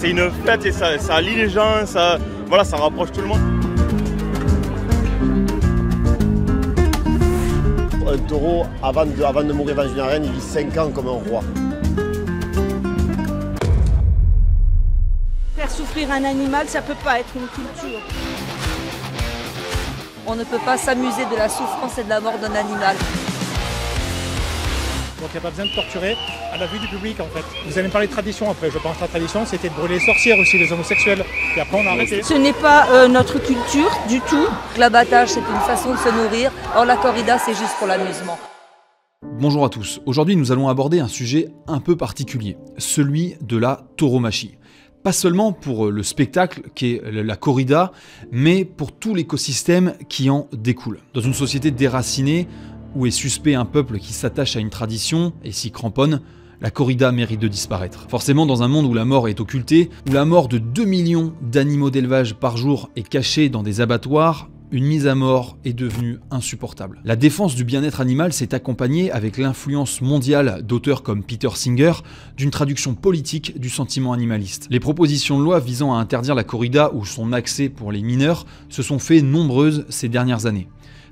c'est une fête et ça lie les gens, ça rapproche tout le monde. Un taureau, avant de mourir dans une arène, il vit 5 ans comme un roi. Faire souffrir un animal, ça ne peut pas être une culture. On ne peut pas s'amuser de la souffrance et de la mort d'un animal. Donc il n'y a pas besoin de torturer à la vue du public en fait. Vous allez me parler de tradition après, je pense que la tradition c'était de brûler les sorcières aussi, les homosexuels. Et après on a arrêté. Ce n'est pas notre culture du tout. L'abattage c'est une façon de se nourrir, or la corrida c'est juste pour l'amusement. Bonjour à tous, aujourd'hui nous allons aborder un sujet un peu particulier, celui de la tauromachie. Pas seulement pour le spectacle qu'est la corrida, mais pour tout l'écosystème qui en découle. Dans une société déracinée, où est suspect un peuple qui s'attache à une tradition et s'y cramponne, la corrida mérite de disparaître. Forcément, dans un monde où la mort est occultée, où la mort de 2 millions d'animaux d'élevage par jour est cachée dans des abattoirs, une mise à mort est devenue insupportable. La défense du bien-être animal s'est accompagnée avec l'influence mondiale d'auteurs comme Peter Singer d'une traduction politique du sentiment animaliste. Les propositions de loi visant à interdire la corrida ou son accès pour les mineurs se sont fait nombreuses ces dernières années.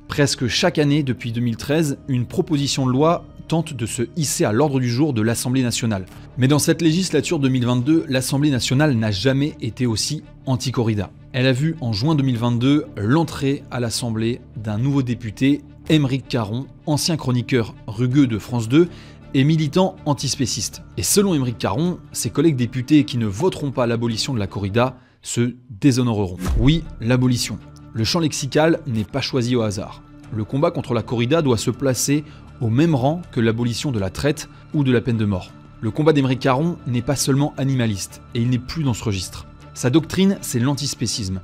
Presque chaque année depuis 2013, une proposition de loi tente de se hisser à l'ordre du jour de l'Assemblée nationale. Mais dans cette législature 2022, l'Assemblée nationale n'a jamais été aussi anti-corrida. Elle a vu en juin 2022 l'entrée à l'Assemblée d'un nouveau député, Aymeric Caron, ancien chroniqueur rugueux de France 2 et militant antispéciste. Et selon Aymeric Caron, ses collègues députés qui ne voteront pas l'abolition de la corrida se déshonoreront. Oui, l'abolition. Le champ lexical n'est pas choisi au hasard. Le combat contre la corrida doit se placer au même rang que l'abolition de la traite ou de la peine de mort. Le combat d'Aymeric Caron n'est pas seulement animaliste, et il n'est plus dans ce registre. Sa doctrine, c'est l'antispécisme.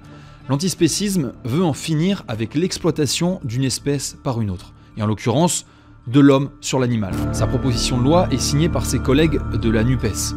L'antispécisme veut en finir avec l'exploitation d'une espèce par une autre, et en l'occurrence, de l'homme sur l'animal. Sa proposition de loi est signée par ses collègues de la NUPES.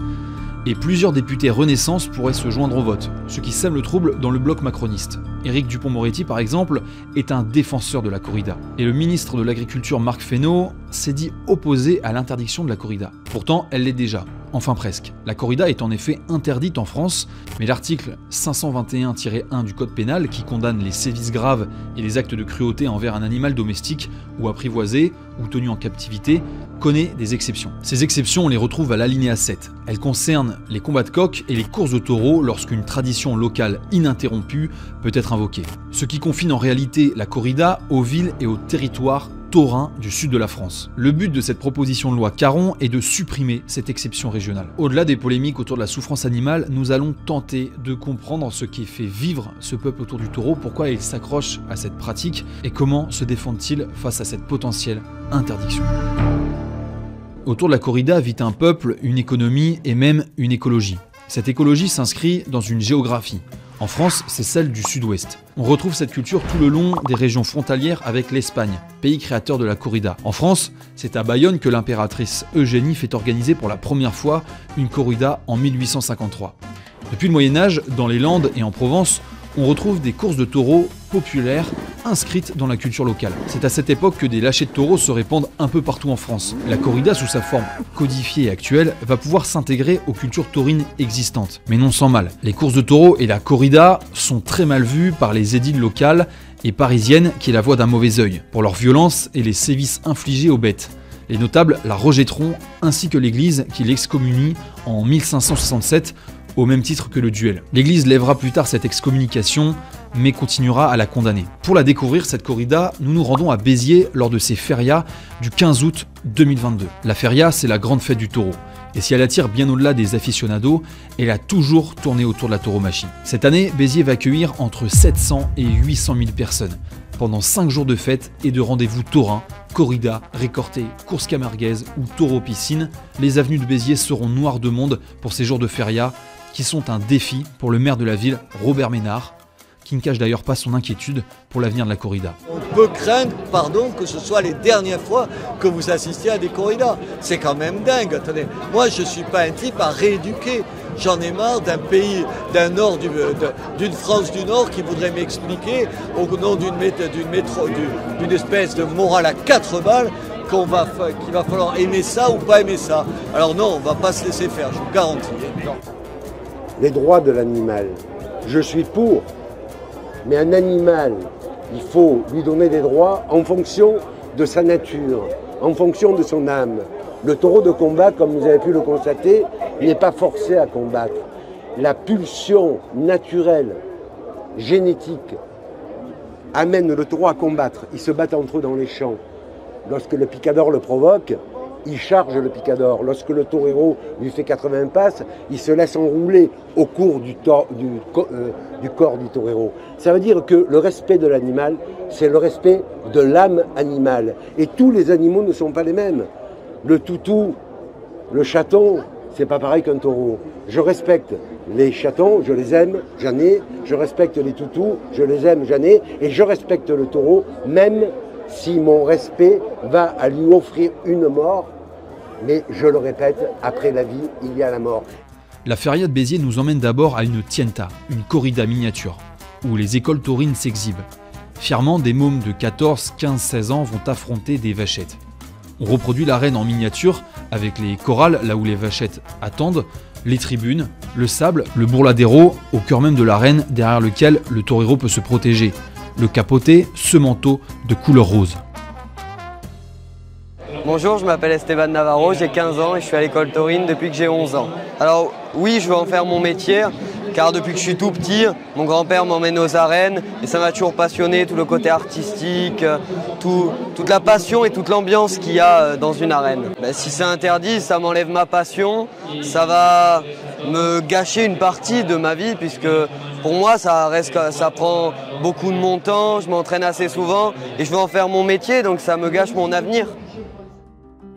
Et plusieurs députés Renaissance pourraient se joindre au vote, ce qui sème le trouble dans le bloc macroniste. Éric Dupond-Moretti, par exemple, est un défenseur de la corrida. Et le ministre de l'Agriculture, Marc Fesneau, s'est dit opposé à l'interdiction de la corrida. Pourtant, elle l'est déjà. Enfin presque. La corrida est en effet interdite en France, mais l'article 521-1 du Code pénal, qui condamne les sévices graves et les actes de cruauté envers un animal domestique ou apprivoisé ou tenu en captivité, connaît des exceptions. Ces exceptions, on les retrouve à l'alinéa 7. Elles concernent les combats de coqs et les courses de taureaux lorsqu'une tradition locale ininterrompue peut être invoquée. Ce qui confine en réalité la corrida aux villes et aux territoires taurins du sud de la France. Le but de cette proposition de loi Caron est de supprimer cette exception régionale. Au-delà des polémiques autour de la souffrance animale, nous allons tenter de comprendre ce qui fait vivre ce peuple autour du taureau, pourquoi il s'accroche à cette pratique et comment se défendent-ils face à cette potentielle interdiction. Autour de la corrida vit un peuple, une économie et même une écologie. Cette écologie s'inscrit dans une géographie. En France, c'est celle du sud-ouest. On retrouve cette culture tout le long des régions frontalières avec l'Espagne, pays créateur de la corrida. En France, c'est à Bayonne que l'impératrice Eugénie fait organiser pour la première fois une corrida en 1853. Depuis le Moyen-Âge, dans les Landes et en Provence, on retrouve des courses de taureaux populaires inscrites dans la culture locale. C'est à cette époque que des lâchers de taureaux se répandent un peu partout en France. La corrida, sous sa forme codifiée et actuelle, va pouvoir s'intégrer aux cultures taurines existantes. Mais non sans mal. Les courses de taureaux et la corrida sont très mal vues par les édiles locales et parisiennes qui la voient d'un mauvais œil, pour leur violence et les sévices infligés aux bêtes. Les notables la rejetteront, ainsi que l'église qui l'excommunie en 1567 au même titre que le duel. L'église lèvera plus tard cette excommunication, mais continuera à la condamner. Pour la découvrir, cette corrida, nous nous rendons à Béziers lors de ses férias du 15 août 2022. La feria, c'est la grande fête du taureau. Et si elle attire bien au-delà des aficionados, elle a toujours tourné autour de la tauromachie. Cette année, Béziers va accueillir entre 700 et 800 000 personnes. Pendant 5 jours de fête et de rendez-vous taurins, corrida, récortés, courses camarguaises ou taureaux-piscine, les avenues de Béziers seront noires de monde pour ces jours de feria qui sont un défi pour le maire de la ville, Robert Ménard, qui ne cache d'ailleurs pas son inquiétude pour l'avenir de la corrida. On peut craindre, que ce soit les dernières fois que vous assistiez à des corridas. C'est quand même dingue. Attendez, moi je ne suis pas un type à rééduquer. J'en ai marre d'un pays, d'une France du Nord qui voudrait m'expliquer au nom d'une espèce de morale à 4 balles qu'il va falloir aimer ça ou pas aimer ça. Alors non, on ne va pas se laisser faire, je vous garantis. Non. les droits de l'animal. Je suis pour, mais un animal, il faut lui donner des droits en fonction de sa nature, en fonction de son âme. Le taureau de combat, comme vous avez pu le constater, n'est pas forcé à combattre. La pulsion naturelle, génétique, amène le taureau à combattre. Ils se battent entre eux dans les champs. Lorsque le picador le provoque, il charge le picador. Lorsque le torero lui fait 80 passes, il se laisse enrouler au cours du corps du torero. Ça veut dire que le respect de l'animal, c'est le respect de l'âme animale. Et tous les animaux ne sont pas les mêmes. Le toutou, le chaton, c'est pas pareil qu'un taureau. Je respecte les chatons, je les aime, j'en ai. Je respecte les toutous, je les aime, j'en ai. Et je respecte le taureau, même si mon respect va à lui offrir une mort, mais je le répète, après la vie, il y a la mort. La feria de Béziers nous emmène d'abord à une tienta, une corrida miniature, où les écoles taurines s'exhibent. Fièrement, des mômes de 14, 15, 16 ans vont affronter des vachettes. On reproduit l'arène en miniature, avec les corrals, là où les vachettes attendent, les tribunes, le sable, le bourladero, au cœur même de l'arène, derrière lequel le torero peut se protéger. Le capoté, ce manteau de couleur rose. Bonjour, je m'appelle Esteban Navarro, j'ai 15 ans et je suis à l'école taurine depuis que j'ai 11 ans. Alors oui, je veux en faire mon métier, car depuis que je suis tout petit, mon grand-père m'emmène aux arènes et ça m'a toujours passionné, tout le côté artistique, toute la passion et toute l'ambiance qu'il y a dans une arène. Si c'est interdit, ça m'enlève ma passion, ça va me gâcher une partie de ma vie puisque pour moi ça prend beaucoup de mon temps, je m'entraîne assez souvent et je veux en faire mon métier donc ça me gâche mon avenir.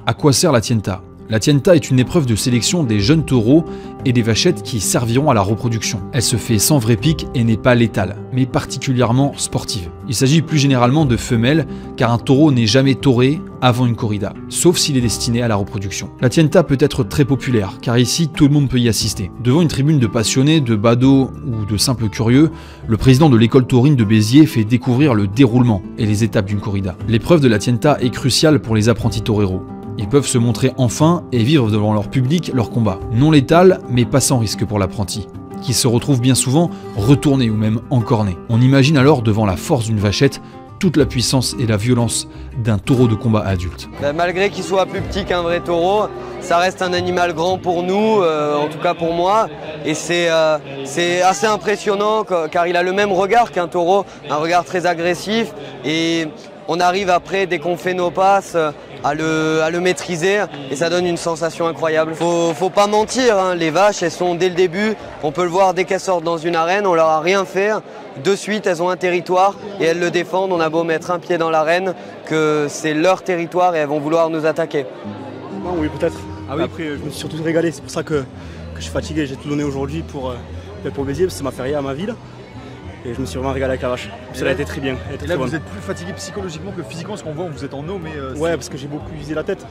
À quoi sert la tienta ? La tienta est une épreuve de sélection des jeunes taureaux et des vachettes qui serviront à la reproduction. Elle se fait sans vrai pic et n'est pas létale, mais particulièrement sportive. Il s'agit plus généralement de femelles, car un taureau n'est jamais tauré avant une corrida, sauf s'il est destiné à la reproduction. La tienta peut être très populaire, car ici tout le monde peut y assister. Devant une tribune de passionnés, de badauds ou de simples curieux, le président de l'école taurine de Béziers fait découvrir le déroulement et les étapes d'une corrida. L'épreuve de la tienta est cruciale pour les apprentis toreros. Ils peuvent se montrer enfin et vivre devant leur public leur combat. Non létal, mais pas sans risque pour l'apprenti, qui se retrouve bien souvent retourné ou même encorné. On imagine alors devant la force d'une vachette toute la puissance et la violence d'un taureau de combat adulte. Malgré qu'il soit plus petit qu'un vrai taureau, ça reste un animal grand pour nous, en tout cas pour moi. Et c'est assez impressionnant car il a le même regard qu'un taureau, un regard très agressif. Et on arrive après, dès qu'on fait nos passes, à le maîtriser et ça donne une sensation incroyable. Faut pas mentir, hein, les vaches elles sont dès le début, on peut le voir dès qu'elles sortent dans une arène, on leur a rien fait, de suite elles ont un territoire et elles le défendent, on a beau mettre un pied dans l'arène que c'est leur territoire et elles vont vouloir nous attaquer. Non, oui peut-être, ah oui. Après je me suis surtout régalé, c'est pour ça que je suis fatigué, j'ai tout donné aujourd'hui pour Béziers parce que ça m'a fait rien à ma ville. Et je me suis vraiment régalé avec la vache. Ça a été très bien. Et là, vous êtes plus fatigué psychologiquement que physiquement, parce qu'on voit, vous êtes en eau, mais... ouais, parce que j'ai beaucoup usé la tête.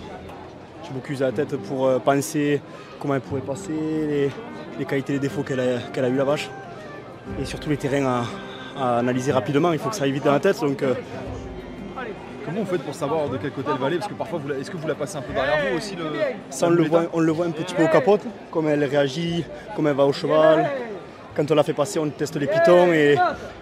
J'ai beaucoup usé la tête pour penser comment elle pourrait passer, les qualités et les défauts qu'elle a eu la vache. Et surtout les terrains à analyser rapidement, il faut que ça aille vite dans la tête. Donc, comment vous faites pour savoir de quel côté elle va aller? Parce que parfois, est-ce que vous la passez un peu derrière vous aussi ça, on le voit un petit peu au capote, comment elle réagit, comment elle va au cheval. Quand on l'a fait passer, on teste les pitons et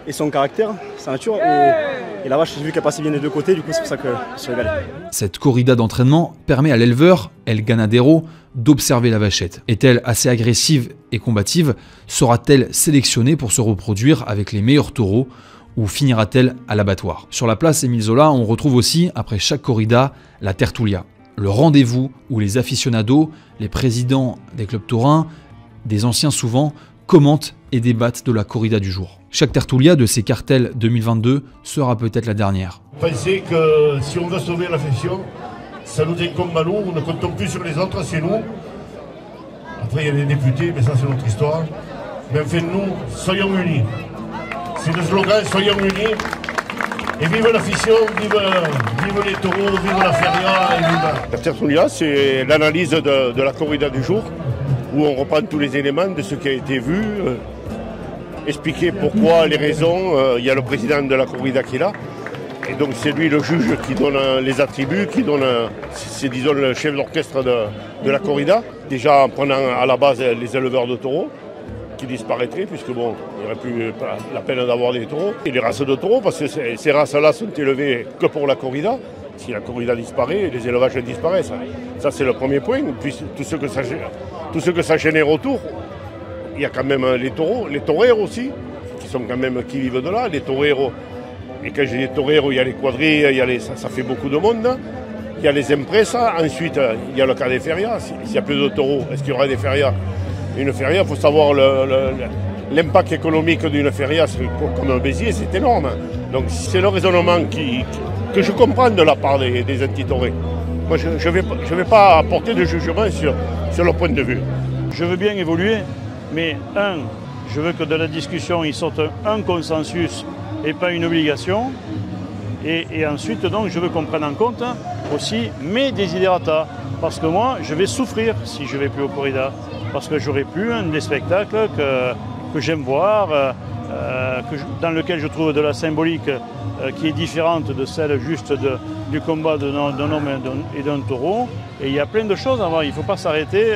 son caractère, sa nature. Et la vache, j'ai vu qu'elle passait bien des deux côtés, du coup c'est pour ça que je suis régalé. Cette corrida d'entraînement permet à l'éleveur, El Ganadero, d'observer la vachette. Est-elle assez agressive et combative? Sera-t-elle sélectionnée pour se reproduire avec les meilleurs taureaux? Ou finira-t-elle à l'abattoir? Sur la place Émile Zola, on retrouve aussi, après chaque corrida, la tertulia. Le rendez-vous où les aficionados, les présidents des clubs taurins, des anciens souvent, commentent et débattent de la corrida du jour. Chaque tertulia de ces cartels 2022 sera peut-être la dernière. Pensez que si on veut sauver l'affection, ça nous incombe à nous, ne comptons plus sur les autres, c'est nous. Après il y a les députés, mais ça c'est notre histoire. Mais enfin nous, soyons unis. C'est le slogan, soyons unis. Et vive l'affection, vive les taureaux, vive la feria et vive... La tertulia, c'est l'analyse de la corrida du jour, où on reprend tous les éléments de ce qui a été vu, expliquer pourquoi, les raisons. Il y a le président de la corrida qui est là, et donc c'est lui le juge qui donne les attributs, qui donne, c'est disons le chef d'orchestre de la corrida, déjà en prenant à la base les éleveurs de taureaux, qui disparaîtraient, puisque bon, il n'y aurait plus la peine d'avoir des taureaux. Et les races de taureaux, parce que ces races-là sont élevées que pour la corrida. Si la corrida disparaît, les élevages disparaissent. Ça, c'est le premier point. Puis tout ce que ça génère autour, il y a quand même les taureaux, les toreros aussi, qui vivent de là, les toreros. Et quand je dis toreros, il y a les quadrilles, ça fait beaucoup de monde. Hein. Il y a les impresas, ensuite il y a le cas des ferias. S'il n'y a plus de taureaux, est-ce qu'il y aura des ferias? Une feria, il faut savoir l'impact économique d'une feria, comme un Béziers, c'est énorme. Donc c'est le raisonnement que je comprends de la part des antitorés. Moi, je ne vais pas apporter de jugement sur leur point de vue. Je veux bien évoluer, mais je veux que de la discussion, il sorte un consensus et pas une obligation. Et ensuite, donc, je veux qu'on prenne en compte aussi mes desiderata. Parce que moi, je vais souffrir si je ne vais plus au corrida. Parce que j'aurai plus un des spectacles que j'aime voir, dans lequel je trouve de la symbolique qui est différente de celle juste du combat d'un homme et d'un taureau. Et il y a plein de choses à voir. Il ne faut pas s'arrêter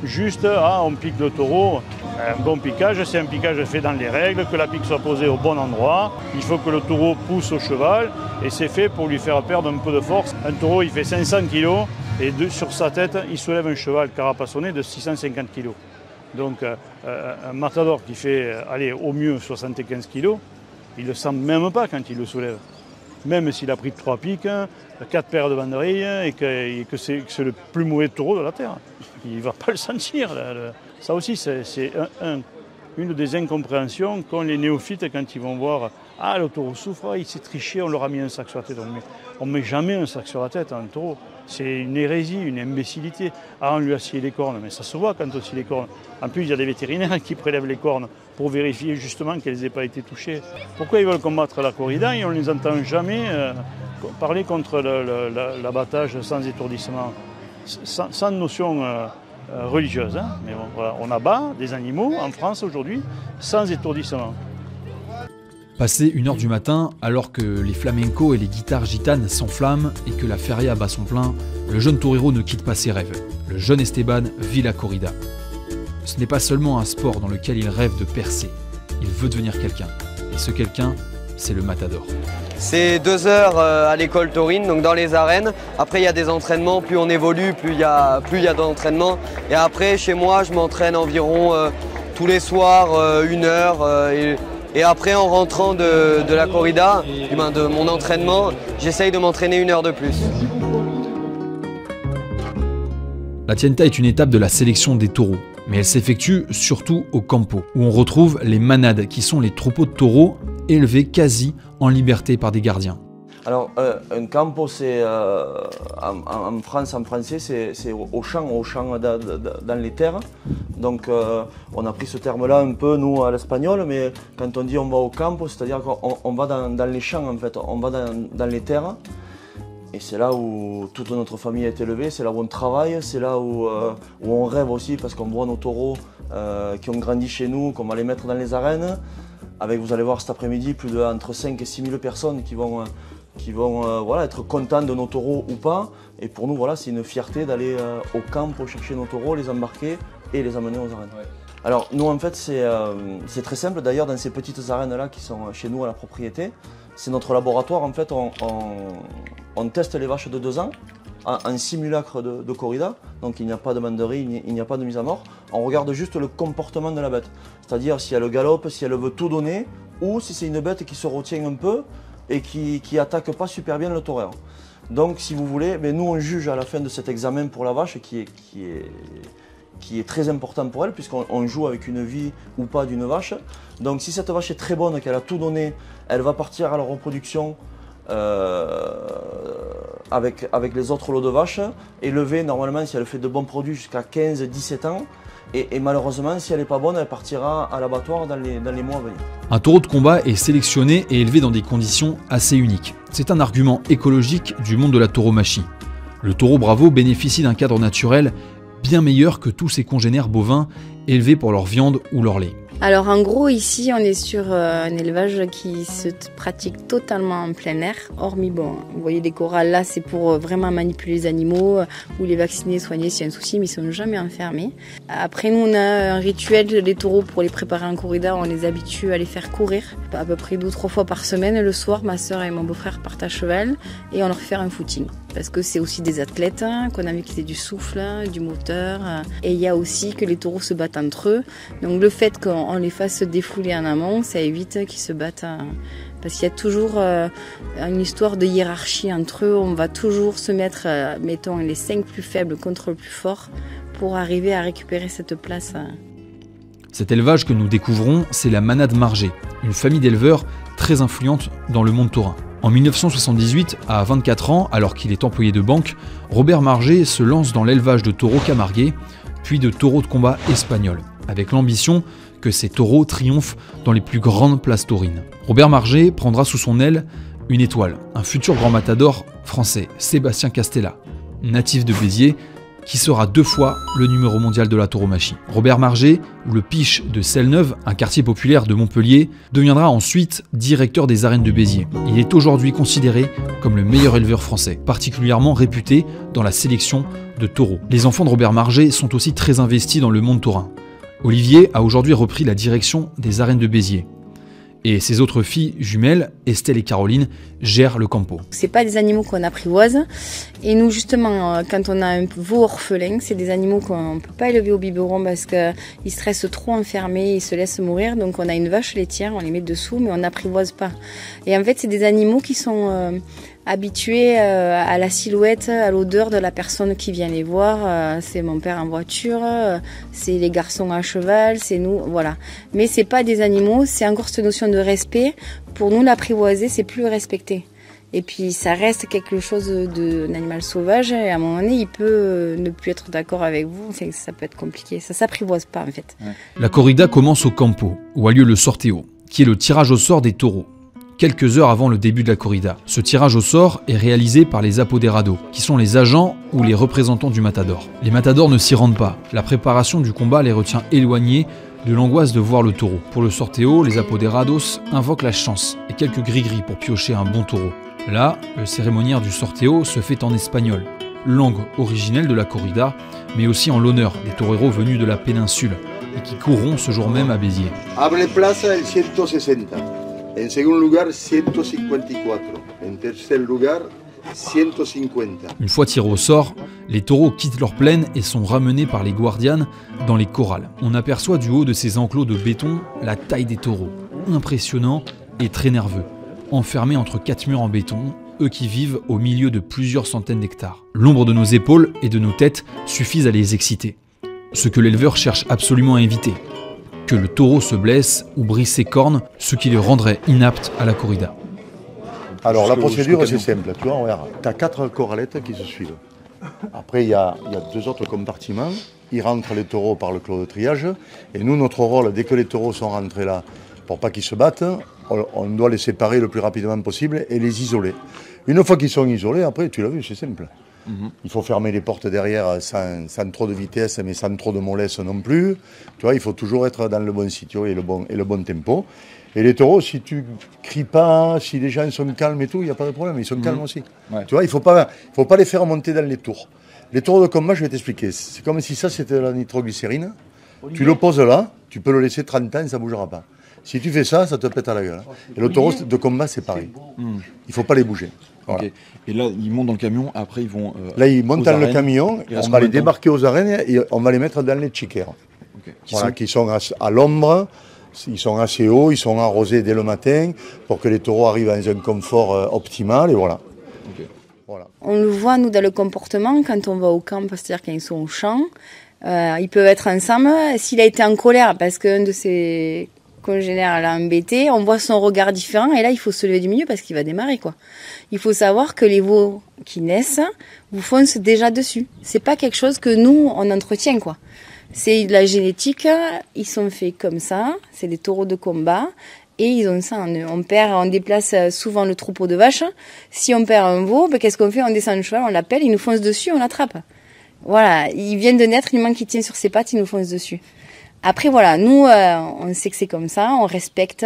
juste à on pique le taureau. Un bon piquage, c'est un piquage fait dans les règles, que la pique soit posée au bon endroit. Il faut que le taureau pousse au cheval et c'est fait pour lui faire perdre un peu de force. Un taureau, il fait 500 kg et sur sa tête, il soulève un cheval carapassonné de 650 kg. Donc un matador qui fait au mieux 75 kg, il ne le sent même pas quand il le soulève. Même s'il a pris 3 piques, 4 paires de banderilles et que c'est le plus mauvais taureau de la terre. Il ne va pas le sentir. Ça aussi, c'est une des incompréhensions qu'ont les néophytes quand ils vont voir « Ah, le taureau souffre, il s'est triché, on leur a mis un sac sur la tête. » On ne met jamais un sac sur la tête à un taureau. C'est une hérésie, une imbécilité. Ah, on lui a scié les cornes, mais ça se voit quand on scie les cornes. En plus, il y a des vétérinaires qui prélèvent les cornes pour vérifier justement qu'elles n'aient pas été touchées. Pourquoi ils veulent combattre la corrida et on ne les entend jamais parler contre l'abattage sans étourdissement, sans notion religieuse. Hein. Mais bon, voilà, on abat des animaux en France aujourd'hui sans étourdissement. Passé 1h du matin, alors que les flamencos et les guitares gitanes s'enflamment et que la feria bat son plein, le jeune torero ne quitte pas ses rêves. Le jeune Esteban vit la corrida. Ce n'est pas seulement un sport dans lequel il rêve de percer. Il veut devenir quelqu'un. Et ce quelqu'un, c'est le matador. C'est 2 heures à l'école taurine, donc dans les arènes. Après, il y a des entraînements. Plus on évolue, plus il y a d'entraînements. Et après, chez moi, je m'entraîne environ tous les soirs 1 heure. Et après, en rentrant de la corrida, de mon entraînement, j'essaye de m'entraîner 1 heure de plus. La tienta est une étape de la sélection des taureaux, mais elle s'effectue surtout au campo, où on retrouve les manades, qui sont les troupeaux de taureaux élevés quasi en liberté par des gardiens. Alors, un campo, c'est en France, en français, c'est au champ dans les terres. Donc, on a pris ce terme-là un peu, nous, à l'espagnol, mais quand on dit on va au campo, c'est-à-dire qu'on va dans les champs, en fait, on va dans les terres. Et c'est là où toute notre famille est élevée, c'est là où on travaille, c'est là où on rêve aussi, parce qu'on voit nos taureaux qui ont grandi chez nous, qu'on va les mettre dans les arènes. Avec, vous allez voir cet après-midi, entre 5 et 6 000 personnes qui vont être contents de nos taureaux ou pas. Et pour nous, voilà, c'est une fierté d'aller au camp pour chercher nos taureaux, les embarquer et les amener aux arènes. Ouais. Alors nous, en fait, c'est très simple. D'ailleurs, dans ces petites arènes-là qui sont chez nous à la propriété, c'est notre laboratoire. En fait, on teste les vaches de 2 ans en simulacre de corrida. Donc il n'y a pas de manderie, il n'y a pas de mise à mort. On regarde juste le comportement de la bête. C'est-à-dire si elle galope, si elle veut tout donner, ou si c'est une bête qui se retient un peu et qui attaque pas super bien le torero. Donc si vous voulez, nous on juge à la fin de cet examen pour la vache qui est très important pour elle, puisqu'on joue avec une vie ou pas d'une vache. Donc si cette vache est très bonne, qu'elle a tout donné, elle va partir à la reproduction avec les autres lots de vaches, élevée normalement si elle fait de bons produits jusqu'à 15-17 ans. Et malheureusement, si elle n'est pas bonne, elle partira à l'abattoir dans les mois à venir. Un taureau de combat est sélectionné et élevé dans des conditions assez uniques. C'est un argument écologique du monde de la tauromachie. Le taureau bravo bénéficie d'un cadre naturel bien meilleurs que tous ses congénères bovins élevés pour leur viande ou leur lait. Alors en gros ici on est sur un élevage qui se pratique totalement en plein air, hormis vous voyez les corrals là c'est pour vraiment manipuler les animaux ou les vacciner, soigner s'il y a un souci, mais ils sont jamais enfermés. Après nous on a un rituel, les taureaux pour les préparer en corrida, on les habitue à les faire courir à peu près 2 ou 3 fois par semaine. Le soir ma soeur et mon beau-frère partent à cheval et on leur fait faire un footing. Parce que c'est aussi des athlètes, qu'on a vu qu'ils aient du souffle, du moteur. Et il y a aussi que les taureaux se battent entre eux. Donc le fait qu'on les fasse se défouler en amont, ça évite qu'ils se battent. Parce qu'il y a toujours une histoire de hiérarchie entre eux. On va toujours se mettre, mettons, les 5 plus faibles contre le plus fort pour arriver à récupérer cette place. Cet élevage que nous découvrons, c'est la Manade Margé, une famille d'éleveurs très influente dans le monde taurin. En 1978, à 24 ans, alors qu'il est employé de banque, Robert Margé se lance dans l'élevage de taureaux camarguais, puis de taureaux de combat espagnols, avec l'ambition que ces taureaux triomphent dans les plus grandes places taurines. Robert Margé prendra sous son aile une étoile, un futur grand matador français, Sébastien Castella, natif de Béziers, qui sera 2 fois le numéro mondial de la tauromachie. Robert Margé, ou le Piche de Celle-Neuve, un quartier populaire de Montpellier, deviendra ensuite directeur des arènes de Béziers. Il est aujourd'hui considéré comme le meilleur éleveur français, particulièrement réputé dans la sélection de taureaux. Les enfants de Robert Margé sont aussi très investis dans le monde taurin. Olivier a aujourd'hui repris la direction des arènes de Béziers. Et ses autres filles jumelles, Estelle et Caroline, gèrent le campo. C'est pas des animaux qu'on apprivoise. Et nous, justement, quand on a un veau orphelin, c'est des animaux qu'on ne peut pas élever au biberon parce qu'ils se restent trop enfermés, ils se laissent mourir. Donc on a une vache laitière, on les met dessous, mais on n'apprivoise pas. Et en fait, c'est des animaux qui sont habitués à la silhouette, à l'odeur de la personne qui vient les voir. C'est mon père en voiture, c'est les garçons à cheval, c'est nous, voilà. Mais c'est pas des animaux, c'est encore cette notion de respect. Pour nous, l'apprivoiser, c'est plus le respecter. Et puis ça reste quelque chose d'un animal sauvage et à un moment donné, il peut ne plus être d'accord avec vous. Ça peut être compliqué, ça s'apprivoise pas en fait. La corrida commence au campo, où a lieu le sorteo, qui est le tirage au sort des taureaux. Quelques heures avant le début de la corrida. Ce tirage au sort est réalisé par les apoderados, qui sont les agents ou les représentants du matador. Les matadors ne s'y rendent pas. La préparation du combat les retient éloignés de l'angoisse de voir le taureau. Pour le sorteo, les apoderados invoquent la chance et quelques gris-gris pour piocher un bon taureau. Là, le cérémoniaire du sorteo se fait en espagnol, langue originelle de la corrida, mais aussi en l'honneur des toreros venus de la péninsule et qui courront ce jour même à Béziers. Abre plaza el 160. En segundo lugar, 154. En tercer lugar, 150. Une fois tirés au sort, les taureaux quittent leur plaine et sont ramenés par les guardianes dans les corrals. On aperçoit du haut de ces enclos de béton la taille des taureaux, impressionnant et très nerveux, enfermés entre 4 murs en béton, eux qui vivent au milieu de plusieurs centaines d'hectares. L'ombre de nos épaules et de nos têtes suffisent à les exciter, ce que l'éleveur cherche absolument à éviter. Que le taureau se blesse ou brise ses cornes, ce qui le rendrait inapte à la corrida. Alors la procédure c'est simple, tu vois, regarde, tu as 4 corralettes qui se suivent. Après il y a 2 autres compartiments, ils rentrent les taureaux par le clos de triage, et nous notre rôle, dès que les taureaux sont rentrés là, pour pas qu'ils se battent, on doit les séparer le plus rapidement possible et les isoler. Une fois qu'ils sont isolés, après tu l'as vu, c'est simple. Il faut fermer les portes derrière sans trop de vitesse, mais sans trop de mollesse non plus. Tu vois, il faut toujours être dans le bon sitio et le bon tempo. Et les taureaux, si tu cries pas, si les gens sont calmes et tout, il n'y a pas de problème, ils sont calmes aussi. Ouais. Tu vois, il faut pas les faire monter dans les tours. Les taureaux de combat, je vais t'expliquer. C'est comme si ça, c'était de la nitroglycérine. Tu le poses là, tu peux le laisser 30 ans, ça ne bougera pas. Si tu fais ça, ça te pète à la gueule. Et le taureau de combat, c'est pareil. Il ne faut pas les bouger. Voilà. Okay. Et là, ils montent dans le camion, après ils vont... là, ils montent dans le camion, on va les débarquer aux arènes et on va les mettre dans les chiquères. Okay. Voilà, qui sont à l'ombre, ils sont assez hauts, ils sont arrosés dès le matin pour que les taureaux arrivent dans un confort optimal et voilà. Okay. Voilà. On le voit, nous, dans le comportement, quand on va au camp, c'est-à-dire quand ils sont au champ, ils peuvent être ensemble. S'il a été en colère parce qu'un de ses congénère l'a embêté, on voit son regard différent et là il faut se lever du milieu parce qu'il va démarrer quoi. Il faut savoir que les veaux qui naissent vous foncent déjà dessus. C'est pas quelque chose que nous on entretient quoi. C'est de la génétique, ils sont faits comme ça, c'est des taureaux de combat et ils ont ça en eux. On déplace souvent le troupeau de vaches. Si on perd un veau, qu'est-ce qu'on fait? On descend le cheval, on l'appelle, il nous fonce dessus, on l'attrape. Voilà, il vient de naître, il manque qu'il tient sur ses pattes, il nous fonce dessus. Après, voilà, nous, on sait que c'est comme ça, on respecte.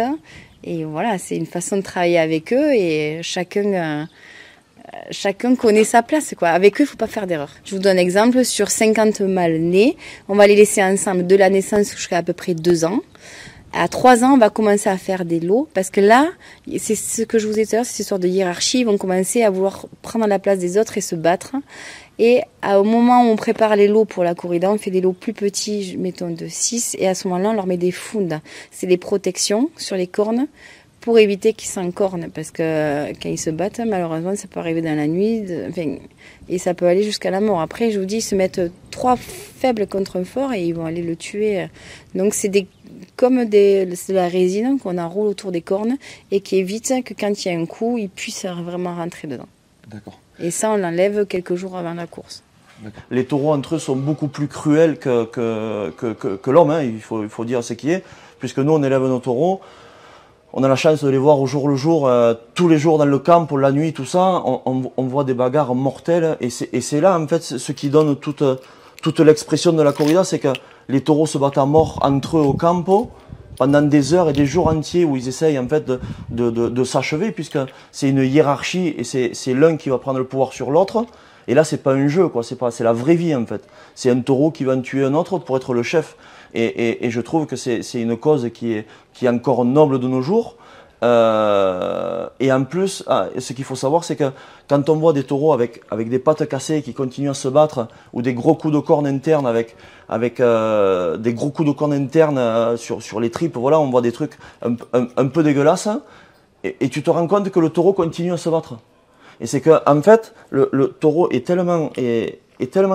Et voilà, c'est une façon de travailler avec eux et chacun connaît sa place, quoi. Avec eux, il ne faut pas faire d'erreur. Je vous donne un exemple, sur 50 mâles nés, on va les laisser ensemble de la naissance jusqu'à à peu près 2 ans. À 3 ans, on va commencer à faire des lots, parce que là, c'est ce que je vous ai dit tout à l'heure, c'est cette sorte de hiérarchie, ils vont commencer à vouloir prendre la place des autres et se battre. Et au moment où on prépare les lots pour la corrida, on fait des lots plus petits, mettons de 6, et à ce moment-là, on leur met des fundes. C'est des protections sur les cornes pour éviter qu'ils s'encornent, parce que quand ils se battent, malheureusement, ça peut arriver dans la nuit, et ça peut aller jusqu'à la mort. Après, je vous dis, ils se mettent 3 faibles contre un fort et ils vont aller le tuer. Donc, c'est de la résine qu'on enroule autour des cornes et qui évite que quand il y a un coup, ils puissent vraiment rentrer dedans. D'accord. Et ça, on l'enlève quelques jours avant la course. Les taureaux entre eux sont beaucoup plus cruels que l'homme, hein, il faut dire ce qui est, puisque nous on élève nos taureaux, on a la chance de les voir au jour le jour, tous les jours dans le camp, la nuit, tout ça, on voit des bagarres mortelles, et c'est là en fait ce qui donne toute l'expression de la corrida, c'est que les taureaux se battent à mort entre eux au campo, pendant des heures et des jours entiers où ils essayent en fait de s'achever, puisque c'est une hiérarchie et c'est l'un qui va prendre le pouvoir sur l'autre. Et là, c'est pas un jeu, quoi. C'est la vraie vie en fait. C'est un taureau qui va en tuer un autre pour être le chef. Et je trouve que c'est une cause qui est encore noble de nos jours. Et en plus, ce qu'il faut savoir, c'est que quand on voit des taureaux avec des pattes cassées qui continuent à se battre, ou des gros coups de corne internes avec des gros coups de corne internes sur les tripes, voilà, on voit des trucs un peu dégueulasses, et tu te rends compte que le taureau continue à se battre. Et c'est que en fait, le taureau est tellement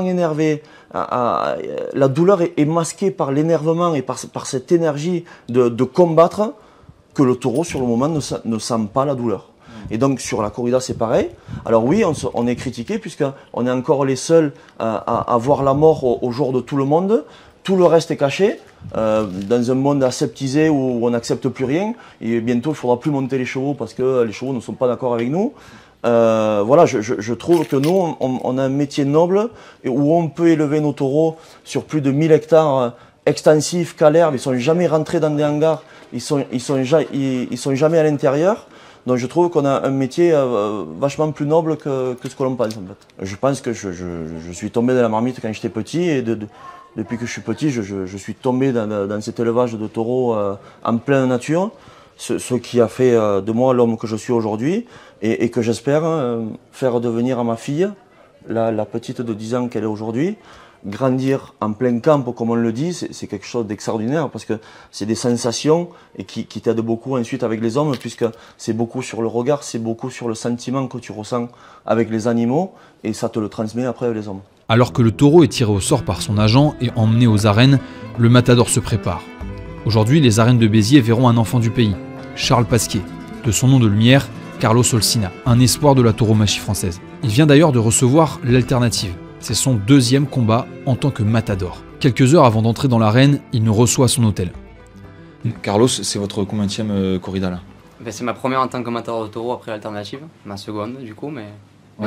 énervé, la douleur est masquée par l'énervement et par cette énergie de combattre, que le taureau sur le moment ne sent pas la douleur. Et donc sur la corrida c'est pareil. Alors oui, on est critiqué puisqu'on est encore les seuls à voir la mort au jour de tout le monde. Tout le reste est caché, dans un monde aseptisé où on n'accepte plus rien. Et bientôt il ne faudra plus monter les chevaux parce que les chevaux ne sont pas d'accord avec nous. Voilà, je trouve que nous on a un métier noble où on peut élever nos taureaux sur plus de 1000 hectares extensifs qu'à l'herbe. Ils ne sont jamais rentrés dans des hangars. Ils sont jamais à l'intérieur, donc je trouve qu'on a un métier vachement plus noble que ce que l'on pense en fait. Je pense que je suis tombé dans la marmite quand j'étais petit, et depuis que je suis petit, je suis tombé dans cet élevage de taureaux en pleine nature, ce qui a fait de moi l'homme que je suis aujourd'hui, et que j'espère faire devenir à ma fille, la petite de 10 ans qu'elle est aujourd'hui. Grandir en plein camp, comme on le dit, c'est quelque chose d'extraordinaire parce que c'est des sensations et qui t'aident beaucoup ensuite avec les hommes, puisque c'est beaucoup sur le regard, c'est beaucoup sur le sentiment que tu ressens avec les animaux, et ça te le transmet après avec les hommes. Alors que le taureau est tiré au sort par son agent et emmené aux arènes, le matador se prépare. Aujourd'hui, les arènes de Béziers verront un enfant du pays, Charles Pasquier, de son nom de lumière, Carlos Olcina, un espoir de la tauromachie française. Il vient d'ailleurs de recevoir l'alternative. C'est son 2e combat en tant que matador. Quelques heures avant d'entrer dans l'arène, il nous reçoit à son hôtel. Carlos, c'est votre combienième corrida là? C'est ma première en tant que matador de taureau après l'alternative, ma seconde du coup, mais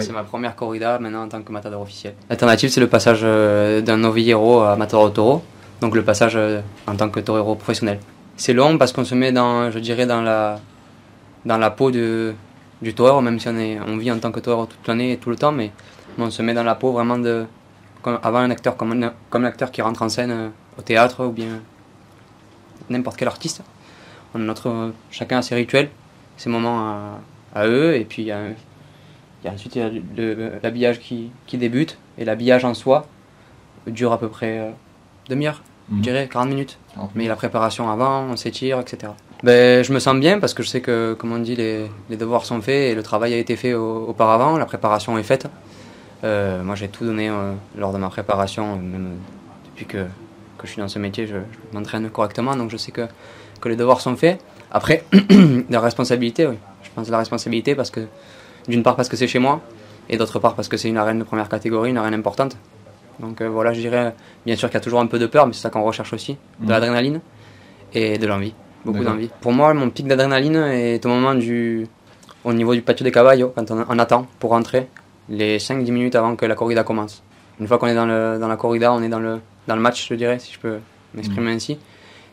c'est ma première corrida maintenant en tant que matador officiel. L'alternative, c'est le passage d'un novillero à matador de taureau, donc le passage en tant que torero professionnel. C'est long parce qu'on se met dans la peau du torero, même si on vit en tant que torero toute l'année et tout le temps, mais on se met dans la peau vraiment avant un acteur, comme l'acteur qui rentre en scène au théâtre ou bien n'importe quel artiste. Chacun a ses rituels, ses moments à eux, et puis ensuite il y a l'habillage qui débute, et l'habillage en soi dure à peu près demi-heure, je dirais 40 minutes. Mais la préparation avant, on s'étire, etc. Je me sens bien parce que je sais que, comme on dit, les devoirs sont faits et le travail a été fait auparavant, la préparation est faite. Moi j'ai tout donné lors de ma préparation, même depuis que je suis dans ce métier, je m'entraîne correctement, donc je sais que les devoirs sont faits. Après, la responsabilité, oui. Je pense la responsabilité parce que, d'une part parce que c'est chez moi, et d'autre part parce que c'est une arène de première catégorie, une arène importante. Donc voilà, je dirais, bien sûr qu'il y a toujours un peu de peur, mais c'est ça qu'on recherche aussi, de l'adrénaline et de l'envie, beaucoup d'envie. Pour moi, mon pic d'adrénaline est au moment au niveau du patio des caballos, quand on attend pour rentrer, les 5-10 minutes avant que la corrida commence. Une fois qu'on est dans la corrida, on est dans le match, je dirais, si je peux m'exprimer ainsi.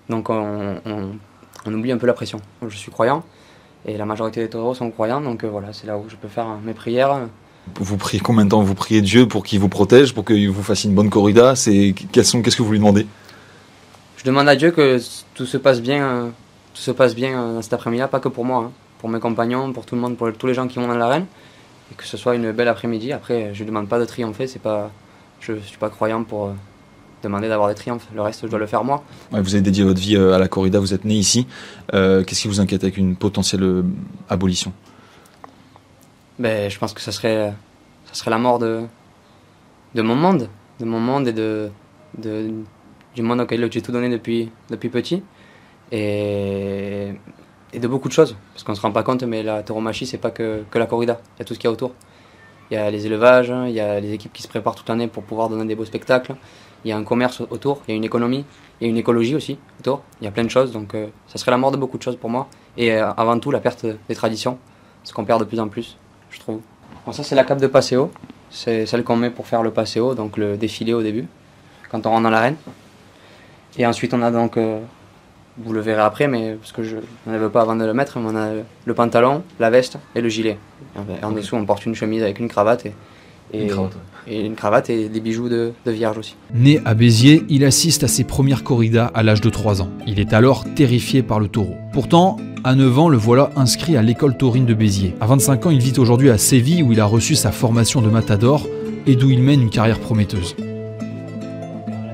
Donc on oublie un peu la pression. Je suis croyant et la majorité des taureaux sont croyants, donc voilà, c'est là où je peux faire mes prières. Vous priez combien de temps? Vous priez Dieu pour qu'il vous protège, pour qu'il vous fasse une bonne corrida? Qu'est-ce que vous lui demandez? Je demande à Dieu que tout se passe bien dans cet après-midi-là, pas que pour moi, hein, pour mes compagnons, pour tout le monde, pour tous les gens qui vont dans l'arène, et que ce soit une belle après-midi. Après, je ne demande pas de triompher, je ne suis pas croyant pour demander d'avoir des triomphes. Le reste, je dois le faire moi. Ouais, vous avez dédié votre vie à la corrida, vous êtes né ici. Qu'est-ce qui vous inquiète avec une potentielle abolition? Je pense que ça serait la mort de mon monde et du monde auquel j'ai tout donné depuis petit. Et de beaucoup de choses, parce qu'on ne se rend pas compte, mais la tauromachie, c'est pas que la corrida, il y a tout ce qu'il y a autour. Il y a les élevages, il y a les équipes qui se préparent toute l'année pour pouvoir donner des beaux spectacles, il y a un commerce autour, il y a une économie, il y a une écologie aussi autour, il y a plein de choses, donc ça serait la mort de beaucoup de choses pour moi. Et avant tout, la perte des traditions, ce qu'on perd de plus en plus, je trouve. Bon, ça c'est la cape de Paseo, c'est celle qu'on met pour faire le Paseo, donc le défilé au début, quand on rentre dans l'arène. Et ensuite on a donc... vous le verrez après, mais parce que je ne veux pas avant de le mettre, mais on a le pantalon, la veste et le gilet. Et en dessous, on porte une chemise avec une cravate une cravate et des bijoux de vierge aussi. Né à Béziers, il assiste à ses premières corridas à l'âge de 3 ans. Il est alors terrifié par le taureau. Pourtant, à 9 ans, le voilà inscrit à l'école taurine de Béziers. À 25 ans, il vit aujourd'hui à Séville où il a reçu sa formation de matador et d'où il mène une carrière prometteuse.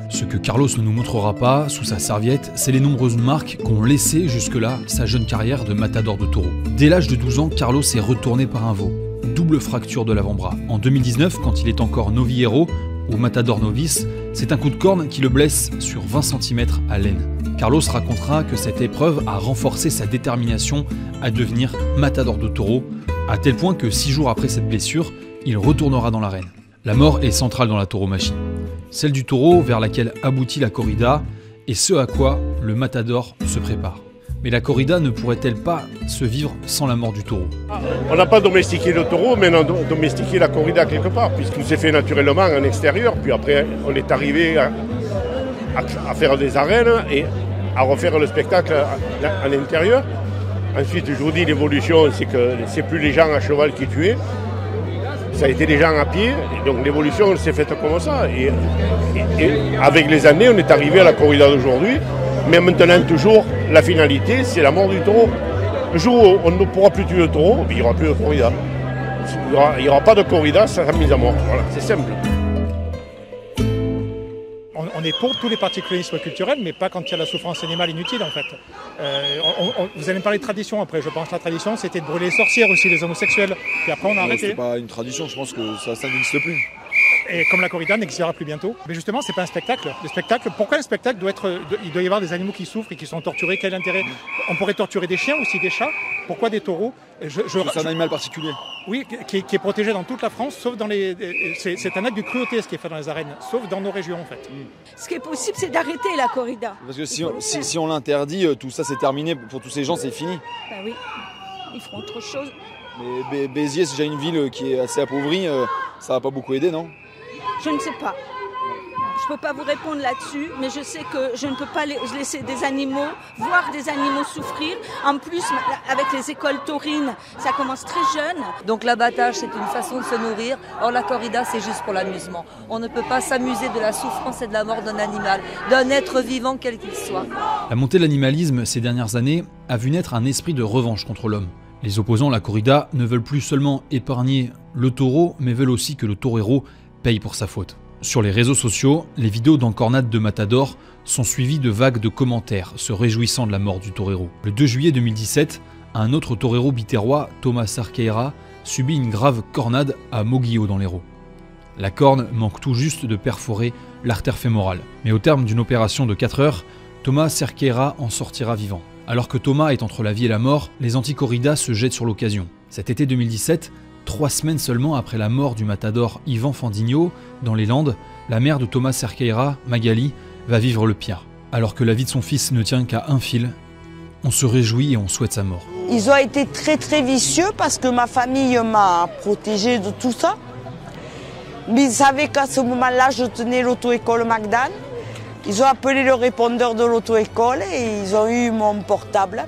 Ce que Carlos ne nous montrera pas sous sa serviette, c'est les nombreuses marques qu'ont laissé jusque-là sa jeune carrière de matador de taureau. Dès l'âge de 12 ans, Carlos est retourné par un veau. Double fracture de l'avant-bras. En 2019, quand il est encore novillero, ou matador novice, c'est un coup de corne qui le blesse sur 20 cm à l'aine. Carlos racontera que cette épreuve a renforcé sa détermination à devenir matador de taureau, à tel point que 6 jours après cette blessure, il retournera dans l'arène. La mort est centrale dans la tauromachie. Celle du taureau vers laquelle aboutit la corrida et ce à quoi le matador se prépare. Mais la corrida ne pourrait-elle pas se vivre sans la mort du taureau? On n'a pas domestiqué le taureau, mais on a domestiqué la corrida quelque part, puisqu'il s'est fait naturellement en extérieur, puis après on est arrivé à faire des arènes et à refaire le spectacle à l'intérieur. Ensuite, je vous dis, l'évolution, c'est que c'est plus les gens à cheval qui tuaient. Ça a été des gens à pied, et donc l'évolution s'est faite comme ça. Et avec les années, on est arrivé à la corrida d'aujourd'hui, mais maintenant toujours, la finalité, c'est la mort du taureau. Le jour où on ne pourra plus tuer le taureau, il n'y aura plus de corrida. Il n'y aura pas de corrida, ça sera mise à mort. Voilà, c'est simple. On est pour tous les particularismes culturels, mais pas quand il y a la souffrance animale inutile, en fait. Vous allez me parler de tradition après. Je pense que la tradition, c'était de brûler les sorcières aussi, les homosexuels. Puis après, on a arrêté. C'est pas une tradition, je pense que ça n'existe plus. Et comme la corrida n'existera plus bientôt. Mais justement, c'est pas un spectacle. Le spectacle, pourquoi un spectacle il doit y avoir des animaux qui souffrent et qui sont torturés? Quel intérêt? On pourrait torturer des chiens aussi, des chats. Pourquoi des taureaux? C'est un animal particulier. Oui, qui est protégé dans toute la France, sauf dans les... C'est un acte de cruauté ce qui est fait dans les arènes, sauf dans nos régions en fait. Ce qui est possible, c'est d'arrêter la corrida. Parce que si on l'interdit, tout ça c'est terminé. Pour tous ces gens, c'est fini. Ben oui, ils feront autre chose. Mais Béziers, c'est déjà une ville qui est assez appauvrie. Ça va pas beaucoup aider, non? Je ne sais pas. Je ne peux pas vous répondre là-dessus, mais je sais que je ne peux pas laisser des animaux, voir des animaux souffrir. En plus, avec les écoles taurines, ça commence très jeune. Donc l'abattage, c'est une façon de se nourrir. Or la corrida, c'est juste pour l'amusement. On ne peut pas s'amuser de la souffrance et de la mort d'un animal, d'un être vivant quel qu'il soit. La montée de l'animalisme ces dernières années a vu naître un esprit de revanche contre l'homme. Les opposants à la corrida ne veulent plus seulement épargner le taureau, mais veulent aussi que le torero paye pour sa faute. Sur les réseaux sociaux, les vidéos d'encornade de Matador sont suivies de vagues de commentaires se réjouissant de la mort du torero. Le 2 juillet 2017, un autre torero biterrois, Thomas Cerqueira, subit une grave cornade à Moguillo dans l'Hérault. La corne manque tout juste de perforer l'artère fémorale. Mais au terme d'une opération de 4 heures, Thomas Cerqueira en sortira vivant. Alors que Thomas est entre la vie et la mort, les anti-corridas se jettent sur l'occasion. Cet été 2017, 3 semaines seulement après la mort du matador Yvan Fandigno, dans les Landes, la mère de Thomas Cerqueira, Magali, va vivre le pire. Alors que la vie de son fils ne tient qu'à un fil, on se réjouit et on souhaite sa mort. Ils ont été très très vicieux parce que ma famille m'a protégée de tout ça. Mais ils savaient qu'à ce moment-là, je tenais l'auto-école Magdan. Ils ont appelé le répondeur de l'auto-école et ils ont eu mon portable.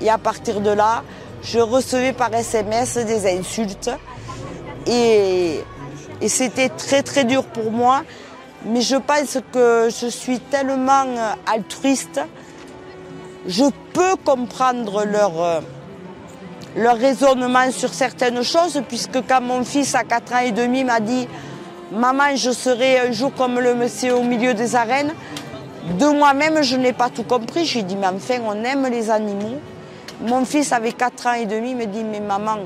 Et à partir de là, je recevais par SMS des insultes. Et c'était très très dur pour moi. Mais je pense que je suis tellement altruiste. Je peux comprendre leur raisonnement sur certaines choses, puisque quand mon fils à 4 ans et demi m'a dit « Maman, je serai un jour comme le monsieur au milieu des arènes », de moi-même, je n'ai pas tout compris. J'ai dit « Mais enfin, on aime les animaux ». Mon fils avait 4 ans et demi, il me dit « Mais maman »,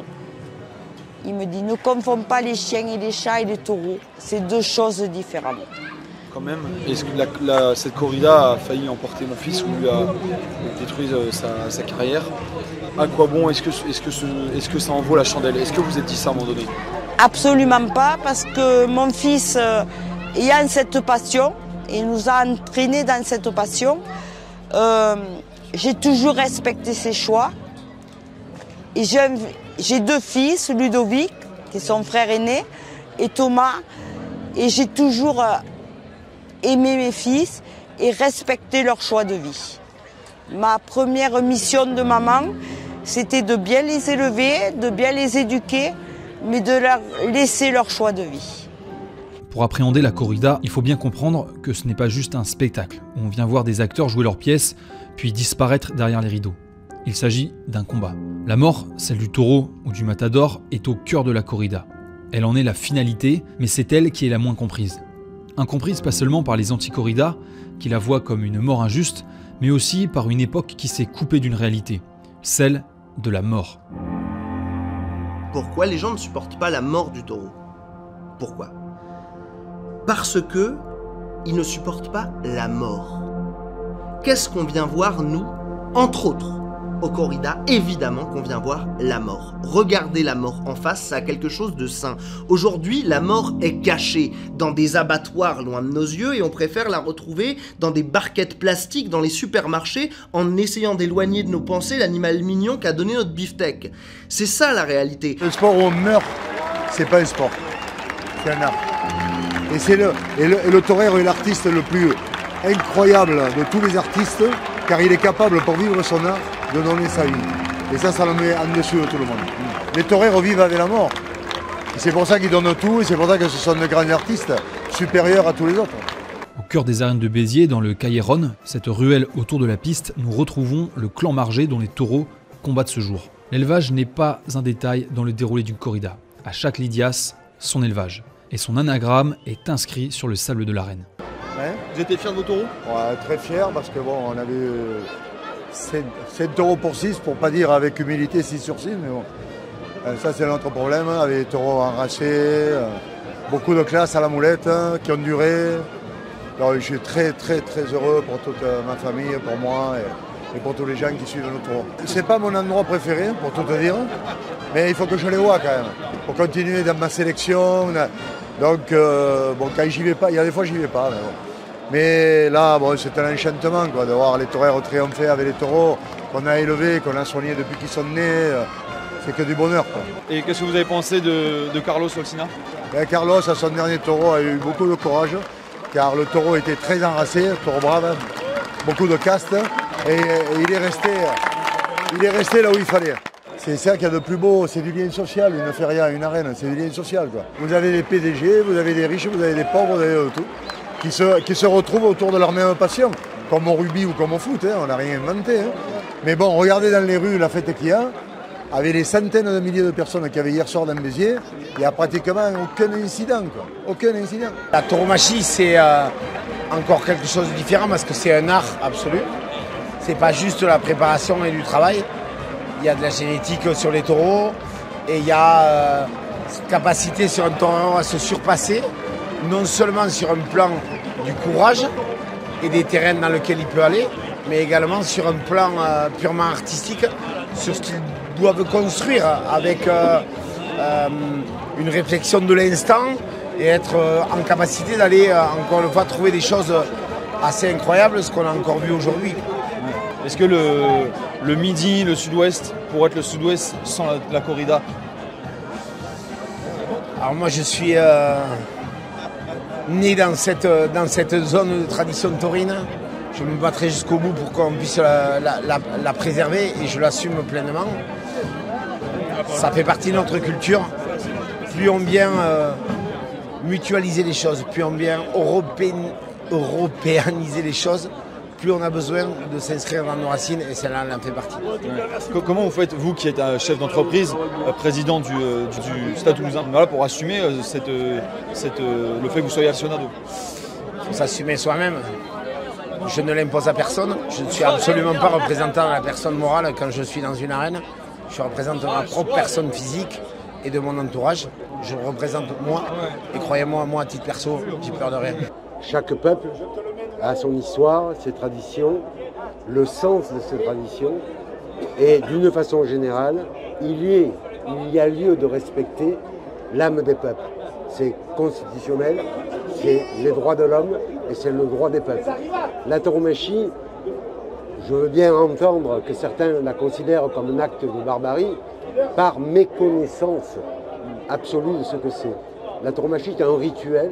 il me dit « Ne confonds pas les chiens et les chats et les taureaux, c'est deux choses différentes ». Quand même, est-ce que cette corrida a failli emporter mon fils ou lui a détruit sa carrière? À quoi bon? Est-ce que ça en vaut la chandelle? Est-ce que vous êtes dit ça à un moment donné? Absolument pas, parce que mon fils ayant cette passion et nous a entraînés dans cette passion, j'ai toujours respecté ses choix. Et j'ai 2 fils, Ludovic, qui est son frère aîné, et Thomas, et j'ai toujours aimé mes fils et respecté leur choix de vie. Ma première mission de maman, c'était de bien les élever, de bien les éduquer, mais de leur laisser leur choix de vie. Pour appréhender la corrida, il faut bien comprendre que ce n'est pas juste un spectacle où on vient voir des acteurs jouer leurs pièces, puis disparaître derrière les rideaux. Il s'agit d'un combat. La mort, celle du taureau ou du matador, est au cœur de la corrida. Elle en est la finalité, mais c'est elle qui est la moins comprise. Incomprise pas seulement par les anti-corridas, qui la voient comme une mort injuste, mais aussi par une époque qui s'est coupée d'une réalité, celle de la mort. Pourquoi les gens ne supportent pas la mort du taureau? Pourquoi? Parce que ils ne supportent pas la mort. Qu'est-ce qu'on vient voir, nous, entre autres, au corrida? Évidemment qu'on vient voir la mort. Regarder la mort en face, ça a quelque chose de sain. Aujourd'hui, la mort est cachée dans des abattoirs loin de nos yeux et on préfère la retrouver dans des barquettes plastiques dans les supermarchés en essayant d'éloigner de nos pensées l'animal mignon qu'a donné notre beefsteak. C'est ça la réalité. Le sport où on meurt, c'est pas un sport, c'est un art. Et le torero est l'artiste le plus incroyable de tous les artistes, car il est capable, pour vivre son art, de donner sa vie. Et ça le met en dessus de tout le monde. Les toreros vivent avec la mort. Et c'est pour ça qu'ils donnent tout, et c'est pour ça que ce sont de grands artistes, supérieurs à tous les autres. Au cœur des arènes de Béziers, dans le Callejon, cette ruelle autour de la piste, nous retrouvons le clan Margé dont les taureaux combattent ce jour. L'élevage n'est pas un détail dans le déroulé d'une corrida. À chaque lidias, son élevage. Et son anagramme est inscrit sur le sable de l'arène. Ouais. Vous étiez fiers de vos taureaux? Ouais, très fiers parce que bon, on avait 7 taureaux pour 6, pour pas dire avec humilité 6 sur 6, mais bon. Ça c'est notre problème, avec les taureaux enracés, beaucoup de classe à la moulette qui ont duré. Alors, je suis très très très heureux pour toute ma famille, pour moi et pour tous les gens qui suivent nos taureaux. C'est pas mon endroit préféré, pour tout te dire, mais il faut que je les vois quand même, pour continuer dans ma sélection. Donc bon, quand j'y vais pas, il y a des fois j'y vais pas. Mais, bon. Mais là, bon, c'est un enchantement quoi, de voir les toreros triompher avec les taureaux qu'on a élevés, qu'on a soignés depuis qu'ils sont nés. C'est que du bonheur. Quoi. Et qu'est-ce que vous avez pensé de Carlos Olcina? Carlos, à son dernier taureau, a eu beaucoup de courage, car le taureau était très enracé, taureau brave, beaucoup de caste, et il est resté là où il fallait. C'est ça qu'il y a de plus beau, c'est du lien social, une feria, une arène, c'est du lien social. Quoi. Vous avez des PDG, vous avez des riches, vous avez des pauvres, vous avez de tout, qui se retrouvent autour de leur même passion, comme au rugby ou comme au foot, hein, on n'a rien inventé. Hein. Mais bon, regardez dans les rues la fête qu'il y a, avec les centaines de milliers de personnes qu'il y avait hier soir dans Béziers, il n'y a pratiquement aucun incident. Quoi. Aucun incident. La tauromachie, c'est encore quelque chose de différent parce que c'est un art absolu. C'est pas juste la préparation et du travail. Il y a de la génétique sur les taureaux et il y a cette capacité sur un taureau à se surpasser, non seulement sur un plan du courage et des terrains dans lesquels il peut aller, mais également sur un plan purement artistique, sur ce qu'il doivent construire avec une réflexion de l'instant et être en capacité d'aller encore une fois trouver des choses assez incroyables, ce qu'on a encore vu aujourd'hui. Est-ce que le midi, le sud-ouest pourrait être le sud-ouest sans la corrida? Alors moi je suis né dans cette zone de tradition taurine. Je me battrai jusqu'au bout pour qu'on puisse la préserver et je l'assume pleinement. Ça fait partie de notre culture. Plus on vient mutualiser les choses, plus on vient européaniser les choses, plus on a besoin de s'inscrire dans nos racines et celle-là, elle en fait partie. Ouais. Comment vous faites, vous qui êtes un chef d'entreprise, président du Stade Toulousain, voilà, pour assumer le fait que vous soyez actionnaire de... Il faut s'assumer soi-même. Je ne l'impose à personne. Je ne suis absolument pas représentant de la personne morale quand je suis dans une arène. Je représente ma propre personne physique et de mon entourage. Je représente moi et croyez-moi, moi à titre perso, j'ai peur de rien. Chaque peuple a son histoire, ses traditions, le sens de ces traditions et d'une façon générale, il y a lieu de respecter l'âme des peuples. C'est constitutionnel, c'est les droits de l'homme et c'est le droit des peuples. La tauromachie, je veux bien entendre que certains la considèrent comme un acte de barbarie par méconnaissance absolue de ce que c'est. La tauromachie est un rituel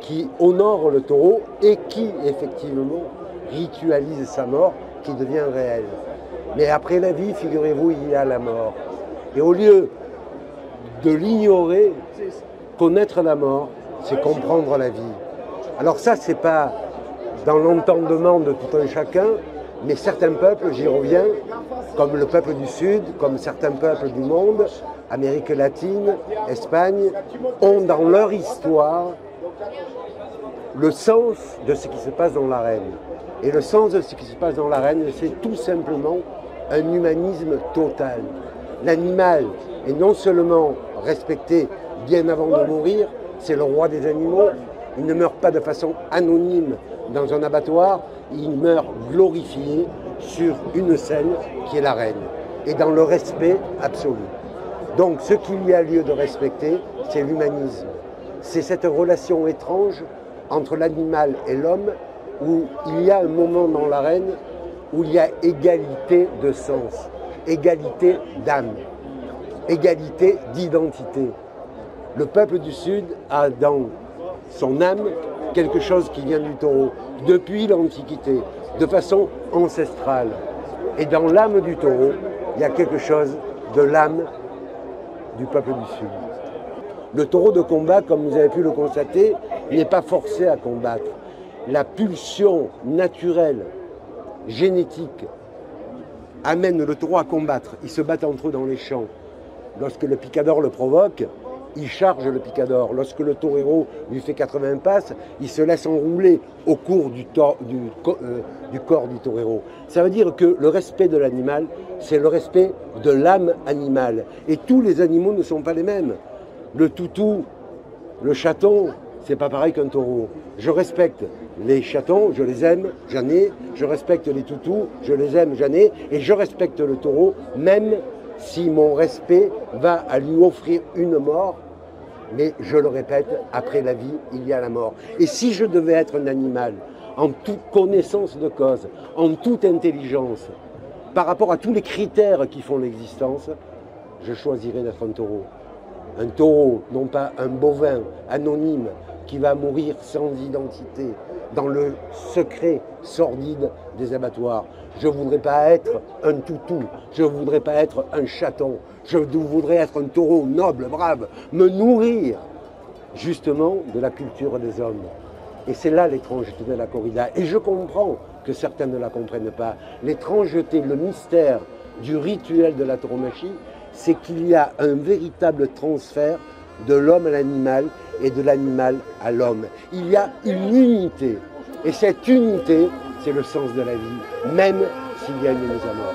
qui honore le taureau et qui, effectivement, ritualise sa mort, qui devient réelle. Mais après la vie, figurez-vous, il y a la mort. Et au lieu de l'ignorer, connaître la mort, c'est comprendre la vie. Alors ça, c'est pas dans l'entendement de tout un chacun, mais certains peuples, j'y reviens, comme le peuple du Sud, comme certains peuples du monde, Amérique latine, Espagne, ont dans leur histoire le sens de ce qui se passe dans l'arène. Et le sens de ce qui se passe dans l'arène, c'est tout simplement un humanisme total. L'animal est non seulement respecté bien avant de mourir, c'est le roi des animaux, il ne meurt pas de façon anonyme dans un abattoir, il meurt glorifié sur une scène qui est l'arène, et dans le respect absolu. Donc ce qu'il y a lieu de respecter, c'est l'humanisme. C'est cette relation étrange entre l'animal et l'homme où il y a un moment dans l'arène où il y a égalité de sens, égalité d'âme, égalité d'identité. Le peuple du Sud a dans son âme quelque chose qui vient du taureau, depuis l'Antiquité, de façon ancestrale. Et dans l'âme du taureau, il y a quelque chose de l'âme du peuple du Sud. Le taureau de combat, comme vous avez pu le constater, n'est pas forcé à combattre. La pulsion naturelle, génétique, amène le taureau à combattre. Ils se battent entre eux dans les champs. Lorsque le picador le provoque, il charge le picador. Lorsque le torero lui fait 80 passes, il se laisse enrouler au cours du corps du torero. Ça veut dire que le respect de l'animal, c'est le respect de l'âme animale. Et tous les animaux ne sont pas les mêmes. Le toutou, le chaton, c'est pas pareil qu'un taureau. Je respecte les chatons, je les aime, j'en ai. Je respecte les toutous, je les aime, j'en ai. Et je respecte le taureau, même si mon respect va à lui offrir une mort. Mais je le répète, après la vie, il y a la mort. Et si je devais être un animal, en toute connaissance de cause, en toute intelligence, par rapport à tous les critères qui font l'existence, je choisirais d'être un taureau. Un taureau, non pas un bovin anonyme qui va mourir sans identité, dans le secret sordide des abattoirs. Je ne voudrais pas être un toutou, je ne voudrais pas être un chaton, je voudrais être un taureau noble, brave, me nourrir justement de la culture des hommes. Et c'est là l'étrangeté de la corrida. Et je comprends que certains ne la comprennent pas. L'étrangeté, le mystère du rituel de la tauromachie, c'est qu'il y a un véritable transfert de l'homme à l'animal et de l'animal à l'homme. Il y a une unité. Et cette unité, c'est le sens de la vie, même s'il y a une mise à mort.